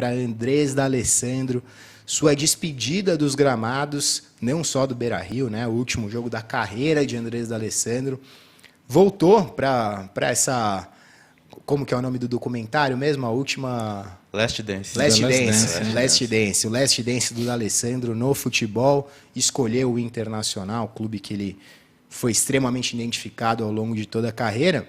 para Andrés D'Alessandro, sua despedida dos gramados, não só do Beira-Rio, né? O último jogo da carreira de Andrés D'Alessandro. Voltou para essa... Como que é o nome do documentário mesmo? A última... Last Dance. Last Dance. O Last Dance do D'Alessandro no futebol. Escolheu o Internacional, clube que ele foi extremamente identificado ao longo de toda a carreira.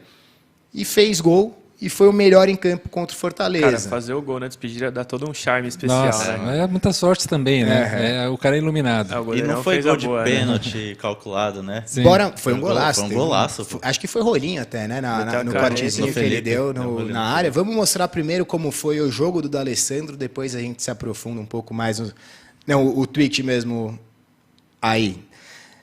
E fez gol. E foi o melhor em campo contra o Fortaleza. Cara, fazer o gol na despedida dá todo um charme especial, Nossa, né? é muita sorte também, né? O cara é iluminado. E não foi gol de pênalti calculado, né? Embora, foi um golaço. Foi um golaço. Acho que foi rolinho até, né? No cortezinho que ele deu na área. Vamos mostrar primeiro como foi o jogo do D'Alessandro, depois a gente se aprofunda um pouco mais. O tweet mesmo aí.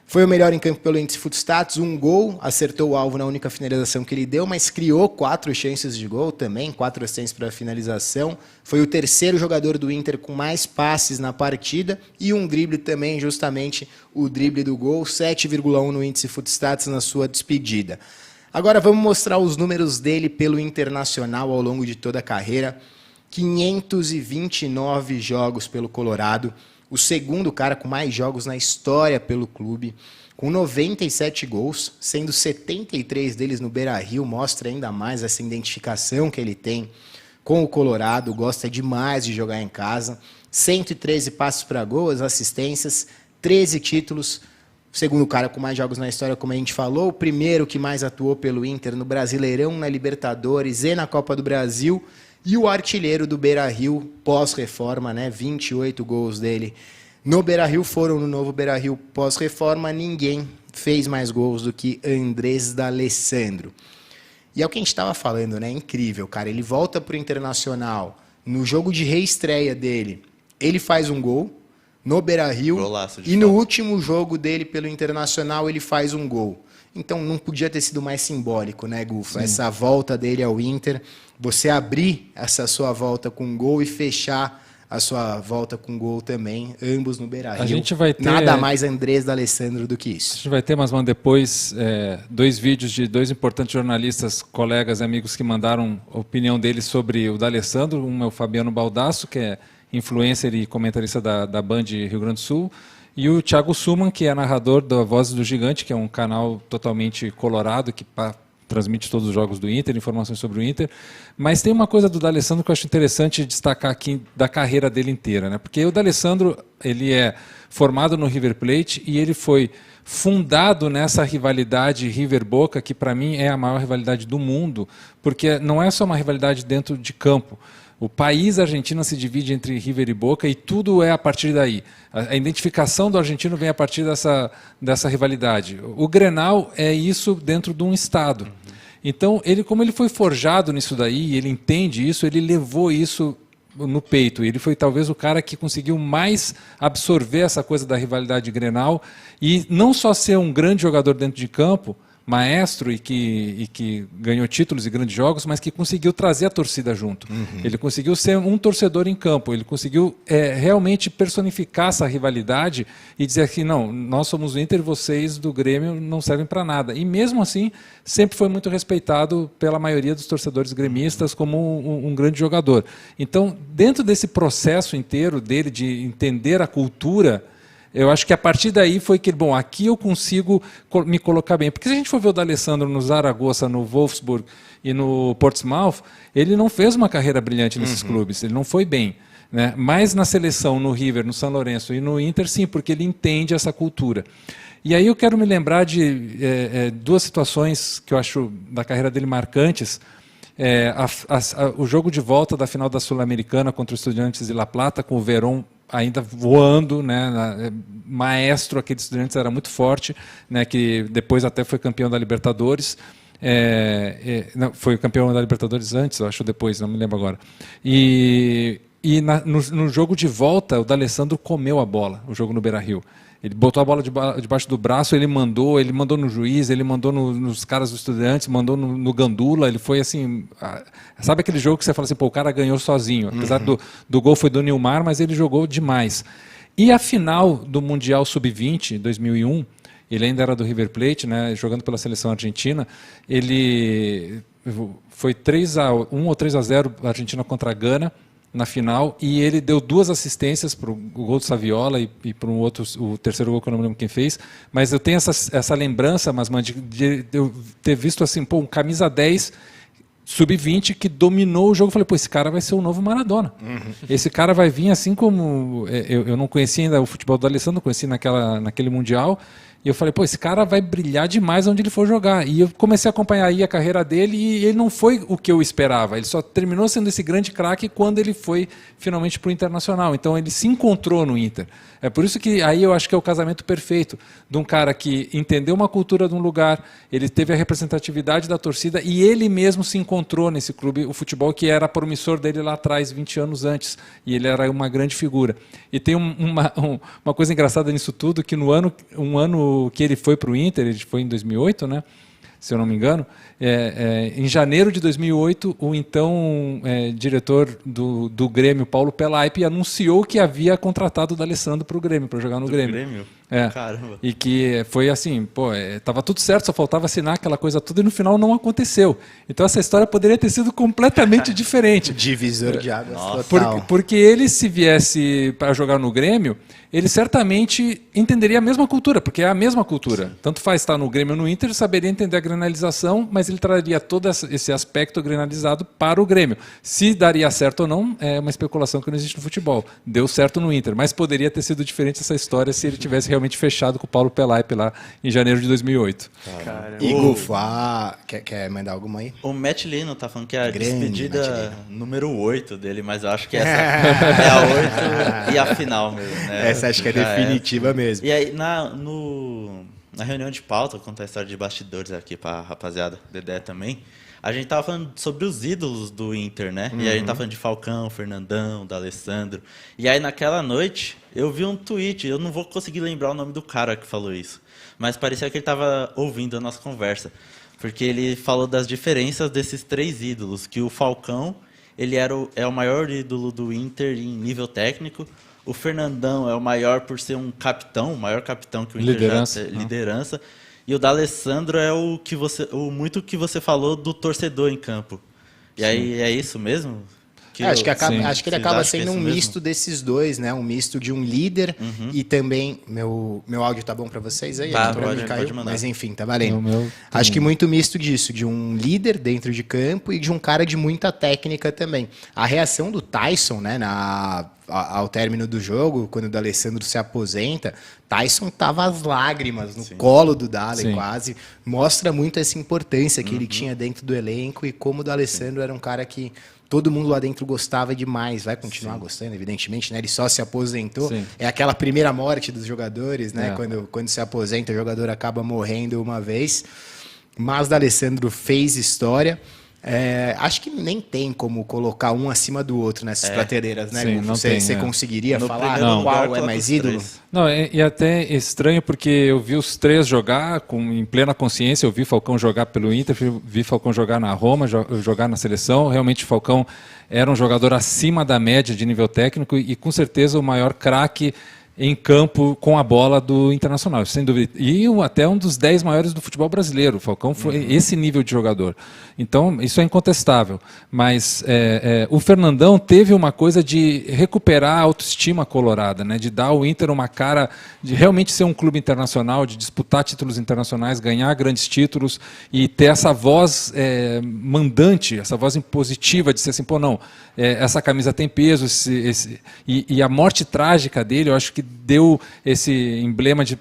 Foi o melhor em campo pelo índice Footstats, um gol, acertou o alvo na única finalização que ele deu, mas criou 4 chances de gol também, 4 assistências para a finalização. Foi o terceiro jogador do Inter com mais passes na partida e um drible também, justamente o drible do gol, 7,1 no índice Footstats na sua despedida. Agora vamos mostrar os números dele pelo Internacional ao longo de toda a carreira. 529 jogos pelo Colorado. O segundo cara com mais jogos na história pelo clube, com 97 gols, sendo 73 deles no Beira-Rio, mostra ainda mais essa identificação que ele tem com o Colorado, gosta demais de jogar em casa, 113 passes para gol, as assistências, 13 títulos, o segundo cara com mais jogos na história, como a gente falou, o primeiro que mais atuou pelo Inter no Brasileirão, na Libertadores e na Copa do Brasil, e o artilheiro do Beira-Rio pós-reforma, né? 28 gols dele no Beira-Rio foram no novo Beira-Rio pós-reforma. Ninguém fez mais gols do que Andrés D'Alessandro. E é o que a gente estava falando, né? Incrível, cara. Ele volta para o Internacional. No jogo de reestreia dele, ele faz um gol no Beira-Rio. E no último jogo dele pelo Internacional, ele faz um gol. Então não podia ter sido mais simbólico, né, Gufo? Sim. Essa volta dele ao Inter, você abrir essa sua volta com gol e fechar a sua volta com gol também, ambos no Beira-Rio. A gente vai ter... Nada mais Andrés D'Alessandro do que isso. A gente vai ter, mas depois, 2 vídeos de 2 importantes jornalistas, colegas e amigos que mandaram a opinião deles sobre o D'Alessandro. Um é o Fabiano Baldasso, que é influencer e comentarista da Band Rio Grande do Sul, e o Thiago Suman, que é narrador da Vozes do Gigante, que é um canal totalmente colorado, que transmite todos os jogos do Inter, informações sobre o Inter. Mas tem uma coisa do D'Alessandro que eu acho interessante destacar aqui da carreira dele inteira, né? Porque o D'Alessandro, ele é formado no River Plate e ele foi fundado nessa rivalidade River-Boca, que para mim é a maior rivalidade do mundo, porque não é só uma rivalidade dentro de campo. O país argentino se divide entre River e Boca e tudo é a partir daí. A identificação do argentino vem a partir dessa rivalidade. O Grenal é isso dentro de um estado. Então, como ele foi forjado nisso daí, ele entende isso, ele levou isso no peito. Ele foi talvez o cara que conseguiu mais absorver essa coisa da rivalidade Grenal e não só ser um grande jogador dentro de campo, maestro e que ganhou títulos e grandes jogos, mas que conseguiu trazer a torcida junto. Ele conseguiu ser um torcedor em campo, ele conseguiu realmente personificar essa rivalidade e dizer que não, nós somos o Inter e vocês do Grêmio não servem para nada. E mesmo assim, sempre foi muito respeitado pela maioria dos torcedores gremistas como um grande jogador. Então, dentro desse processo inteiro dele de entender a cultura, eu acho que a partir daí foi que, bom, aqui eu consigo me colocar bem. Porque se a gente for ver o D'Alessandro no Zaragoza, no Wolfsburg e no Portsmouth, ele não fez uma carreira brilhante nesses clubes, ele não foi bem, né? Mas na seleção, no River, no São Lourenço e no Inter, sim, porque ele entende essa cultura. E aí eu quero me lembrar de 2 situações que eu acho da carreira dele marcantes. O jogo de volta da final da Sul-Americana contra o Estudiantes de La Plata, com o Verón ainda voando, né, maestro, aquele Estudiantes era muito forte, né, que depois até foi campeão da Libertadores, não, foi campeão da Libertadores antes, eu acho, depois, não me lembro agora. No jogo de volta, o D'Alessandro comeu a bola, o jogo no Beira-Rio. Ele botou a bola debaixo do braço, ele mandou no juiz, ele mandou nos caras dos Estudiantes, mandou no Gandula, ele foi assim... Sabe aquele jogo que você fala assim, pô, o cara ganhou sozinho, apesar do gol foi do Nilmar, mas ele jogou demais. E a final do Mundial Sub-20, 2001, ele ainda era do River Plate, né, jogando pela seleção argentina, ele foi 3-1 ou 3-0 a Argentina contra a Gana, na final, e ele deu 2 assistências para o gol do Saviola e para o terceiro gol que eu não me lembro quem fez, mas eu tenho essa lembrança, Masman, de eu ter visto assim, um camisa 10 sub-20 que dominou o jogo. Eu falei, esse cara vai ser o novo Maradona. Esse cara vai vir assim como... Eu não conhecia ainda o futebol do Alessandro, conheci naquele Mundial, e eu falei, esse cara vai brilhar demais onde ele for jogar. E eu comecei a acompanhar aí a carreira dele, e ele não foi o que eu esperava. Ele só terminou sendo esse grande craque quando ele foi finalmente para o Internacional. Então ele se encontrou no Inter. É por isso que aí eu acho que é o casamento perfeito de um cara que entendeu uma cultura de um lugar, ele teve a representatividade da torcida e ele mesmo se encontrou nesse clube, o futebol que era promissor dele lá atrás, 20 anos antes, e ele era uma grande figura. E tem uma coisa engraçada nisso tudo, que um ano que ele foi para o Inter, ele foi em 2008, né? Se eu não me engano, em janeiro de 2008, o então diretor do Grêmio, Paulo Pelaipe, anunciou que havia contratado o D'Alessandro para o Grêmio, para jogar no Grêmio. Caramba. E que foi assim, estava tudo certo, só faltava assinar aquela coisa toda e no final não aconteceu. Então essa história poderia ter sido completamente diferente. Divisor de águas total. Porque ele, se viesse para jogar no Grêmio, ele certamente entenderia a mesma cultura, porque é a mesma cultura. Sim. Tanto faz estar no Grêmio ou no Inter, saberia entender a grenalização, mas ele traria todo esse aspecto grenalizado para o Grêmio. Se daria certo ou não, é uma especulação que não existe no futebol. Deu certo no Inter, mas poderia ter sido diferente essa história se ele tivesse realmente fechado com o Paulo Pelaipe lá em janeiro de 2008. E Gufá, quer mandar alguma aí? O Matt Lino tá falando que é a despedida número 8 dele, mas eu acho que essa é a 8 e a final mesmo, né? Essa acho que é definitiva mesmo. E aí, na reunião de pauta, vou contar a história de bastidores aqui pra rapaziada, Dedé também, a gente tava falando sobre os ídolos do Inter, né? E aí a gente tava falando de Falcão, Fernandão, D'Alessandro. E aí naquela noite, eu vi um tweet, eu não vou conseguir lembrar o nome do cara que falou isso, mas parecia que ele tava ouvindo a nossa conversa, porque ele falou das diferenças desses 3 ídolos, que o Falcão, ele é o maior ídolo do Inter em nível técnico. O Fernandão é o maior por ser um capitão, o maior capitão que o Inter liderança. E o D'Alessandro é muito que você falou do torcedor em campo. E aí é isso mesmo? Acho que ele acaba sendo um misto desses dois, né? Um misto de um líder e também... Meu áudio tá bom para vocês aí? Pode mandar. Mas enfim, tá valendo. Acho que muito misto disso, de um líder dentro de campo e de um cara de muita técnica também. A reação do Tyson, né, ao término do jogo, quando o D'Alessandro se aposenta, Tyson tava às lágrimas no colo do Dale, quase. Mostra muito essa importância que ele tinha dentro do elenco e como o D'Alessandro era um cara que todo mundo lá dentro gostava demais, vai continuar gostando, evidentemente, né? Ele só se aposentou. Sim. É aquela primeira morte dos jogadores, né? Quando se aposenta, o jogador acaba morrendo uma vez. Mas D'Alessandro fez história. Acho que nem tem como colocar um acima do outro nessas prateleiras, né? Sim, Você conseguiria falar qual é mais ídolo? Não, e até estranho porque eu vi os 3 jogar em plena consciência. Eu vi Falcão jogar pelo Inter, vi Falcão jogar na Roma, jogar na seleção. Realmente Falcão era um jogador acima da média de nível técnico e com certeza o maior craque em campo com a bola do Internacional, sem dúvida. E até um dos 10 maiores do futebol brasileiro. O Falcão foi esse nível de jogador. Então, isso é incontestável. Mas o Fernandão teve uma coisa de recuperar a autoestima colorada, né? De dar ao Inter uma cara de realmente ser um clube internacional, de disputar títulos internacionais, ganhar grandes títulos e ter essa voz mandante, essa voz impositiva de ser assim, essa camisa tem peso. E a morte trágica dele, eu acho que deu esse emblema de,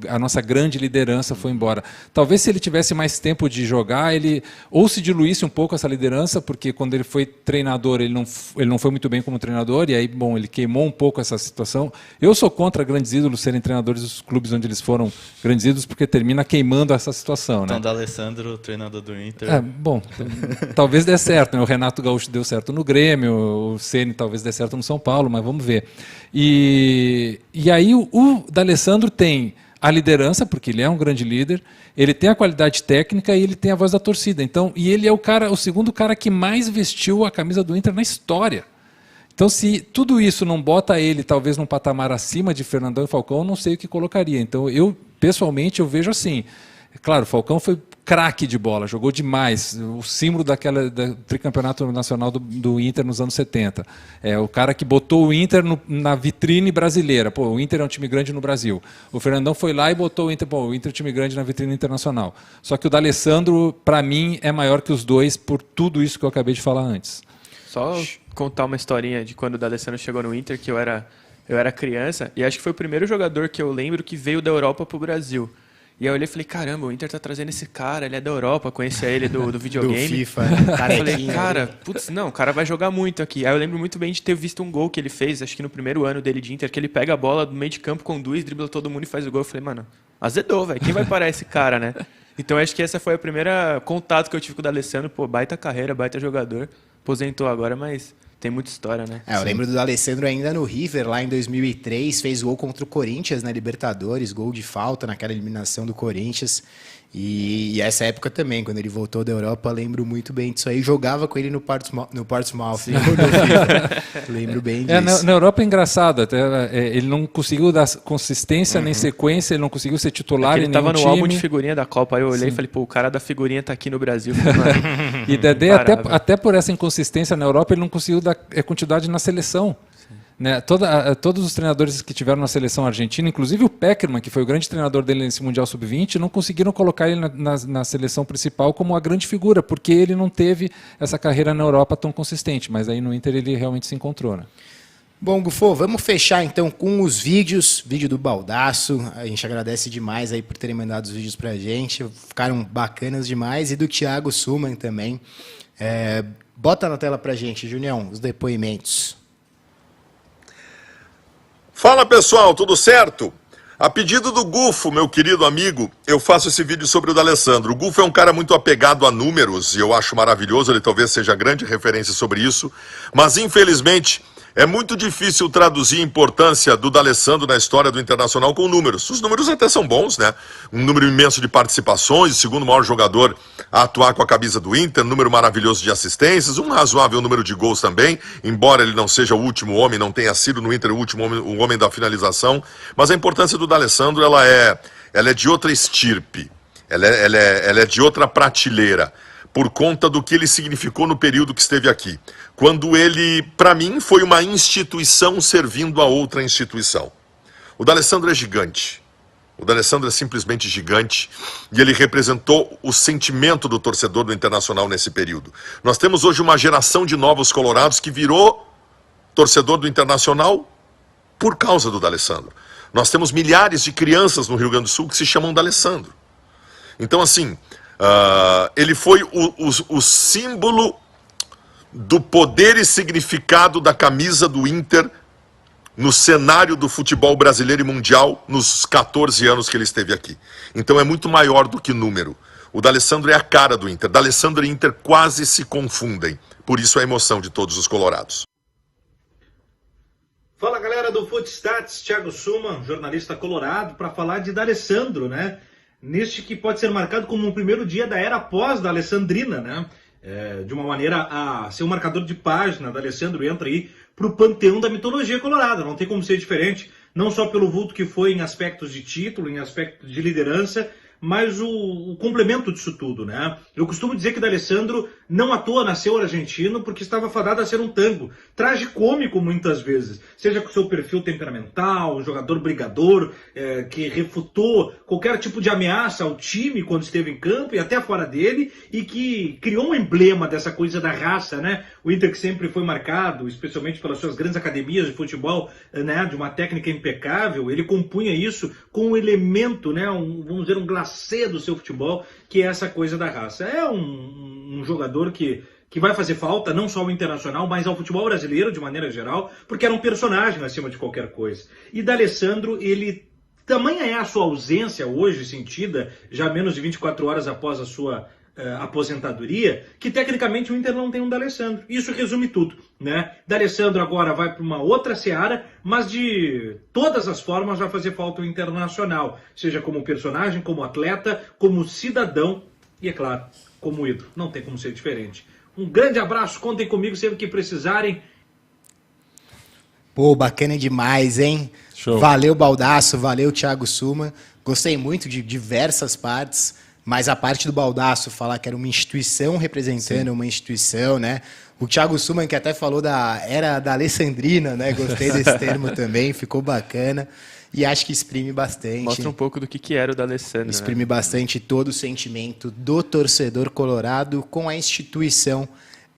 a nossa grande liderança foi embora. Talvez se ele tivesse mais tempo de jogar, ele ou se diluísse um pouco essa liderança, porque quando ele foi treinador, ele não foi muito bem como treinador, e aí, ele queimou um pouco essa situação. Eu sou contra grandes ídolos serem treinadores dos clubes onde eles foram grandes ídolos, porque termina queimando essa situação. Então, né? D'Alessandro, treinador do Inter... talvez dê certo, né? O Renato Gaúcho deu certo no Grêmio, o Ceni talvez dê certo no São Paulo, mas vamos ver. E aí o D'Alessandro tem a liderança, porque ele é um grande líder, ele tem a qualidade técnica e ele tem a voz da torcida. Então, e ele é o segundo cara que mais vestiu a camisa do Inter na história. Então, se tudo isso não bota ele talvez num patamar acima de Fernandão e Falcão, eu não sei o que colocaria. Então, pessoalmente, eu vejo assim. Claro, o Falcão foi craque de bola, jogou demais, o símbolo do tricampeonato nacional do Inter nos anos 70. É o cara que botou o Inter na vitrine brasileira. Pô, o Inter é um time grande no Brasil. O Fernandão foi lá e botou o Inter é um time grande na vitrine internacional. Só que o D'Alessandro, para mim, é maior que os dois por tudo isso que eu acabei de falar antes. Só contar uma historinha de quando o D'Alessandro chegou no Inter, que eu era criança, e acho que foi o primeiro jogador que eu lembro que veio da Europa pro Brasil. E aí eu olhei e falei, caramba, o Inter tá trazendo esse cara, ele é da Europa, conhecia ele do videogame. Do FIFA, Eu falei, carequinha. cara, putz, não, o cara vai jogar muito aqui. Aí eu lembro muito bem de ter visto um gol que ele fez, acho que no primeiro ano dele de Inter, que ele pega a bola do meio de campo, conduz, dribla todo mundo e faz o gol. Eu falei, mano, azedou, velho, quem vai parar esse cara, né? Então acho que essa foi a primeira contato que eu tive com o D'Alessandro, pô, baita carreira, baita jogador, aposentou agora, mas... Tem muita história, né? Eu lembro do D'Alessandro ainda no River, lá em 2003, fez gol contra o Corinthians na Libertadores, gol de falta naquela eliminação do Corinthians. E essa época também, quando ele voltou da Europa, lembro muito bem disso aí. Jogava com ele no Portsmouth, no FIFA. Lembro bem disso. Na Europa é engraçado, até, ele não conseguiu dar consistência nem sequência, ele não conseguiu ser titular em nenhum time. Ele tava no álbum de figurinha da Copa, aí eu olhei e falei, pô, o cara da figurinha tá aqui no Brasil. Mano, e Dedé, até por essa inconsistência na Europa, ele não conseguiu dar continuidade na seleção. Né? Todos os treinadores que tiveram na seleção argentina, inclusive o Pekerman, que foi o grande treinador dele nesse Mundial Sub-20, não conseguiram colocar ele na seleção principal como a grande figura, porque ele não teve essa carreira na Europa tão consistente, mas aí no Inter ele realmente se encontrou. Né? Bom, Gufo, vamos fechar então com os vídeos, vídeo do Baldasso, a gente agradece demais aí por terem mandado os vídeos pra gente, ficaram bacanas demais, e do Thiago Suman também. Bota na tela pra gente, Junião, os depoimentos. Fala pessoal, tudo certo? A pedido do Gufo, meu querido amigo, eu faço esse vídeo sobre o D'Alessandro. O Gufo é um cara muito apegado a números e eu acho maravilhoso, ele talvez seja a grande referência sobre isso, mas infelizmente é muito difícil traduzir a importância do D'Alessandro na história do Internacional com números. Os números até são bons, né? Um número imenso de participações, o segundo maior jogador a atuar com a camisa do Inter, um número maravilhoso de assistências, um razoável número de gols também, embora ele não seja o último homem, não tenha sido no Inter o último homem, o homem da finalização, mas a importância do D'Alessandro, ela é de outra estirpe, ela é de outra prateleira, por conta do que ele significou no período que esteve aqui. Quando ele, para mim, foi uma instituição servindo a outra instituição. O D'Alessandro é gigante. O D'Alessandro é simplesmente gigante e ele representou o sentimento do torcedor do Internacional nesse período. Nós temos hoje uma geração de novos colorados que virou torcedor do Internacional por causa do D'Alessandro. Nós temos milhares de crianças no Rio Grande do Sul que se chamam D'Alessandro. Então, assim, ele foi o símbolo do poder e significado da camisa do Inter no cenário do futebol brasileiro e mundial nos 14 anos que ele esteve aqui. Então é muito maior do que número. O D'Alessandro é a cara do Inter. D'Alessandro e Inter quase se confundem. Por isso a emoção de todos os colorados. Fala galera do Footstats, Thiago Suman, jornalista colorado, para falar de D'Alessandro, né? Neste que pode ser marcado como um primeiro dia da era pós-D'Alessandrina, né? De uma maneira a ser um marcador de página, D'Alessandro entra aí para o panteão da mitologia colorada, não tem como ser diferente, não só pelo vulto que foi em aspectos de título, em aspectos de liderança, mas o complemento disso tudo, né? Eu costumo dizer que D'Alessandro não à toa nasceu argentino porque estava fadado a ser um tango, tragicômico muitas vezes, seja com seu perfil temperamental, um jogador brigador, que refutou qualquer tipo de ameaça ao time quando esteve em campo e até fora dele, e que criou um emblema dessa coisa da raça, né? O Inter que sempre foi marcado, especialmente pelas suas grandes academias de futebol, né? De uma técnica impecável, ele compunha isso com um elemento, né? Vamos dizer, um glacê do seu futebol, que é essa coisa da raça. É um jogador que vai fazer falta, não só ao Internacional, mas ao futebol brasileiro de maneira geral, porque era um personagem acima de qualquer coisa. E D'Alessandro, ele tamanha é a sua ausência hoje, sentida já menos de 24 horas após a sua aposentadoria, que tecnicamente o Inter não tem um D'Alessandro. Isso resume tudo, né? D'Alessandro agora vai para uma outra seara, mas de todas as formas vai fazer falta o Internacional, seja como personagem, como atleta, como cidadão e, é claro, como ídolo. Não tem como ser diferente. Um grande abraço, contem comigo sempre que precisarem. Pô, bacana demais, hein? Show. Valeu, Baldasso, valeu, Thiago Suman. Gostei muito de diversas partes. Mas a parte do Baldasso falar que era uma instituição representando uma instituição, né? O Thiago Suman, que até falou da era da Alessandrina, né? Gostei desse termo também, ficou bacana. E acho que exprime bastante. Mostra um pouco do que era o D'Alessandro. Exprime bastante todo o sentimento do torcedor colorado com a instituição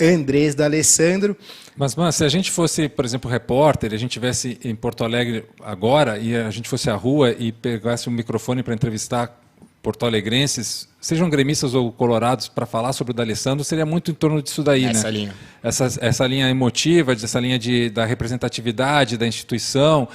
Andrés D'Alessandro. Mas, mano, se a gente fosse, por exemplo, repórter, a gente estivesse em Porto Alegre agora e a gente fosse à rua e pegasse um microfone para entrevistar porto-alegrenses, sejam gremistas ou colorados, para falar sobre o D'Alessandro, seria muito em torno disso daí, Essa né? linha. Essa linha emotiva, essa linha da representatividade da instituição,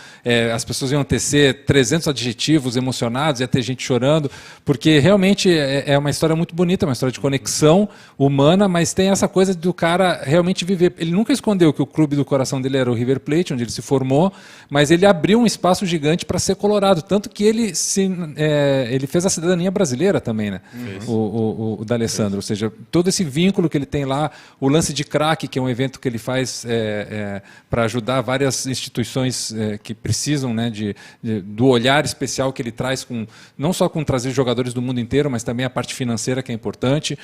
as pessoas iam tecer 300 adjetivos emocionados, ia ter gente chorando, porque realmente é uma história muito bonita, uma história de conexão humana, mas tem essa coisa do cara realmente viver. Ele nunca escondeu que o clube do coração dele era o River Plate, onde ele se formou, mas ele abriu um espaço gigante para ser colorado, tanto que ele fez a cidadania brasileira também, né? O D'Alessandro, ou seja, todo esse vínculo que ele tem lá, o lance de craque, que é um evento que ele faz para ajudar várias instituições que precisam, né, do olhar especial que ele traz, não só com trazer jogadores do mundo inteiro, mas também a parte financeira, que é importante.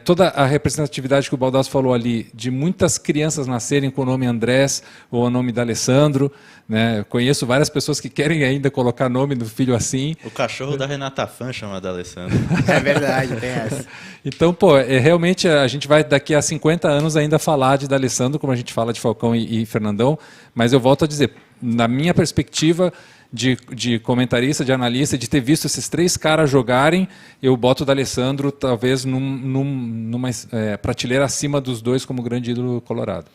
Toda a representatividade que o Baldasso falou ali, de muitas crianças nascerem com o nome Andrés ou o nome D'Alessandro, né? Eu conheço várias pessoas que querem ainda colocar nome do filho assim. O cachorro da Renata Fã chama D'Alessandro. É verdade, tem essa. Então, realmente a gente vai daqui a 50 anos ainda falar de D'Alessandro, como a gente fala de Falcão e Fernandão, mas eu volto a dizer, na minha perspectiva de comentarista, de analista, de ter visto esses 3 caras jogarem, eu boto o D'Alessandro talvez numa prateleira acima dos 2 como grande ídolo colorado.